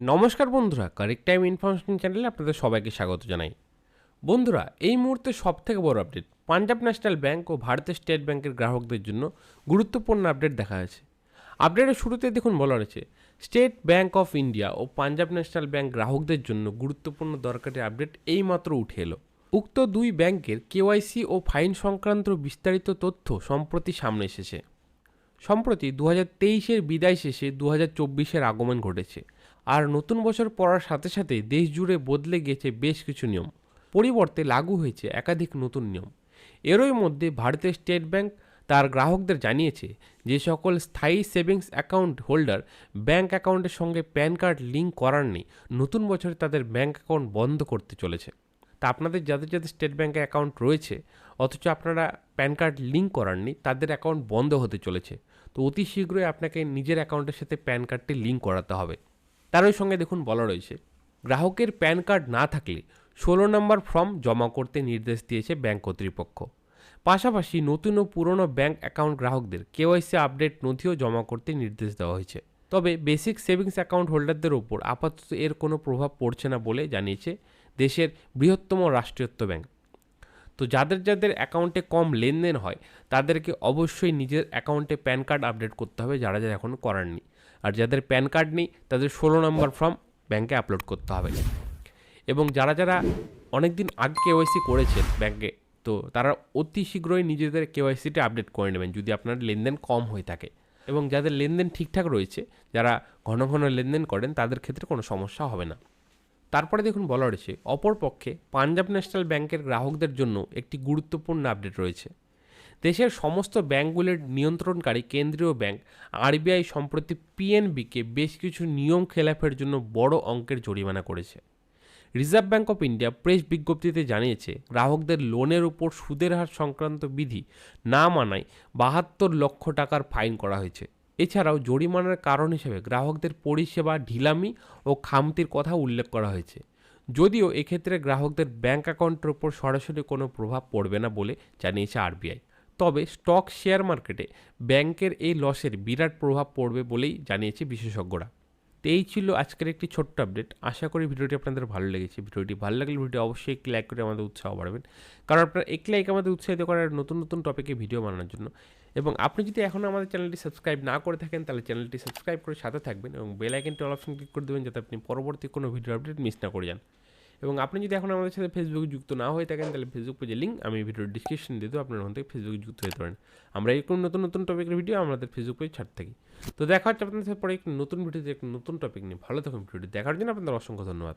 নমস্কার বন্ধুরা, correct time information চ্যানেলে আপনাদের সবাইকে স্বাগত জানাই। বন্ধুরা, এই মুহূর্তে সবথেকে বড় আপডেট পাঞ্জাব ন্যাশনাল ব্যাংক ও ভারতীয় স্টেট ব্যাংকের গ্রাহকদের জন্য গুরুত্বপূর্ণ আপডেট দেখা যাচ্ছে। আপডেটের শুরুতে দেখুন বলা রয়েছে, স্টেট ব্যাংক অফ ইন্ডিয়া ও পাঞ্জাব ন্যাশনাল ব্যাংক গ্রাহকদের জন্য গুরুত্বপূর্ণ দরকারি আপডেট এইমাত্র উঠে এলো। উক্ত দুই ব্যাংকের কেওয়াইসি ও ফাইন সংক্রান্ত বিস্তারিত তথ্য সম্প্রতি সামনে এসেছে। সম্প্রতি 2023-এর বিদায় শেষে 2024-এর আগমন ঘটেছে, আর নতুন বছর পড়ার সাথে সাথে দেশ জুড়ে বদলে গেছে বেশ কিছু নিয়ম। পরিবর্তে লাগু হয়েছে একাধিক নতুন নিয়ম। এরই মধ্যে ভারতীয় স্টেট ব্যাংক তার গ্রাহকদের জানিয়েছে, যে সকল স্থায়ী সেভিংস অ্যাকাউন্ট হোল্ডার ব্যাংক অ্যাকাউন্টের সঙ্গে প্যান কার্ড লিঙ্ক করার নেই, নতুন বছরে তাদের ব্যাংক অ্যাকাউন্ট বন্ধ করতে চলেছে। তা আপনাদের যাদের যাদের স্টেট ব্যাংকে অ্যাকাউন্ট রয়েছে অথচ আপনারা প্যান কার্ড লিঙ্ক করাননি, তাদের অ্যাকাউন্ট বন্ধ হতে চলেছে। তো অতি শীঘ্রই আপনাকে নিজের অ্যাকাউন্টের সাথে প্যান কার্ডটি লিঙ্ক করাতে হবে। তারই সঙ্গে দেখুন বলা রয়েছে, গ্রাহকের প্যান কার্ড না থাকলে 16 নম্বর ফর্ম জমা করতে নির্দেশ দিয়েছে ব্যাংক কর্তৃপক্ষ। পাশাপাশি নতুন ও পুরনো ব্যাংক অ্যাকাউন্ট গ্রাহকদের কেওয়াইসি আপডেট নথিও জমা করতে নির্দেশ দেওয়া হয়েছে। তবে বেসিক সেভিংস অ্যাকাউন্ট হোল্ডারদের উপর আপাতত এর কোনো প্রভাব পড়ছে না বলে জানিয়েছে দেশের বৃহত্তম রাষ্ট্রায়ত্ত ব্যাংক। তো যাদের যাদের অ্যাকাউন্টে কম লেনদেন হয় তাদেরকে অবশ্যই নিজের অ্যাকাউন্টে প্যান কার্ড আপডেট করতে হবে, যারা যারা এখনও করাননি। আর যাদের প্যান কার্ড নেই তাদের 16 নম্বর ফর্ম ব্যাংকে আপলোড করতে হবে। এবং যারা যারা অনেক দিন আগে কেওয়াইসি করেছেন ব্যাংকে, তো তারা অতি শীঘ্রই নিজেদের কেওয়াইসিটা আপডেট করে নেবেন যদি আপনার লেনদেন কম হয়ে থাকে। এবং যাদের লেনদেন ঠিকঠাক রয়েছে, যারা ঘন ঘন লেনদেন করেন, তাদের ক্ষেত্রে কোনো সমস্যা হবে না। তারপরে দেখুন বলা রয়েছে, অপরপক্ষে পাঞ্জাব ন্যাশনাল ব্যাংকের গ্রাহকদের জন্য একটি গুরুত্বপূর্ণ আপডেট রয়েছে। দেশের সমস্ত ব্যাংকগুলির নিয়ন্ত্রণকারী কেন্দ্রীয় ব্যাংক আরবিআই সম্প্রতি পিএনবিকে বেশ কিছু নিয়ম খেলাফের জন্য বড় অঙ্কের জরিমানা করেছে। Reserve bank of India press বিজ্ঞপ্তিতে জানিয়েছে, গ্রাহকদের লোনের উপর সুদের হার সংক্রান্ত বিধি না মানায় 72 লক্ষ টাকার ফাইন করা হয়েছে। এছাড়াও জরিমানার কারণ হিসেবে গ্রাহকদের পরিষেবা ঢিলামি ও খামতির কথা উল্লেখ করা হয়েছে। যদিও এক্ষেত্রে গ্রাহকদের ব্যাংক অ্যাকাউন্টের উপর সরাসরি কোনো প্রভাব পড়বে না বলে জানিয়েছে আরবিআই। তবে স্টক শেয়ার মার্কেটে ব্যাংকের এই লসের বিরাট প্রভাব পড়বে বলেই জানিয়েছে বিশেষজ্ঞরা। তো এই ছিল আজকের একটি ছোট্ট আপডেট। আশা করি ভিডিওটি আপনাদের ভালো লেগেছে। ভিডিওটি ভালো লাগলে ভিডিও অবশ্যই একটি লাইক করে আমাদের উৎসাহ বাড়াবেন, কারণ আপনার একটি লাইক আমাদের উৎসাহিত করার নতুন নতুন টপিকে ভিডিও বানানোর জন্য। এবং আপনি যদি এখনও আমাদের চ্যানেলটি সাবস্ক্রাইব না করে থাকেন, তাহলে চ্যানেলটি সাবস্ক্রাইব করে সাথে থাকবেন এবং বেল আইকনটি অল অপশন ক্লিক করে দেবেন, যাতে আপনি পরবর্তী কোনো ভিডিও আপডেট মিস না করে যান। এবং আপনি যদি এখন আমাদের সাথে ফেসবুকে যুক্ত না হয়ে থাকেন, তাহলে ফেসবুক পেজের লিঙ্ক আমি ভিডিওর ডিসক্রিপশন দিয়ে দেবো, আপনার ওখান থেকে ফেসবুকে যুক্ত হতে পারেন। আমরা এরকম নতুন নতুন টপিকের ভিডিও আমাদের ফেসবুক পেজ ছাড়তে থাকি। তো দেখা হচ্ছে আপনাদের সাথে পরে একটি নতুন ভিডিওতে একটি নতুন টপিক নিয়ে। ভালো থাকুন। ভিডিওটি দেখার জন্য আপনাদের অসংখ্য ধন্যবাদ।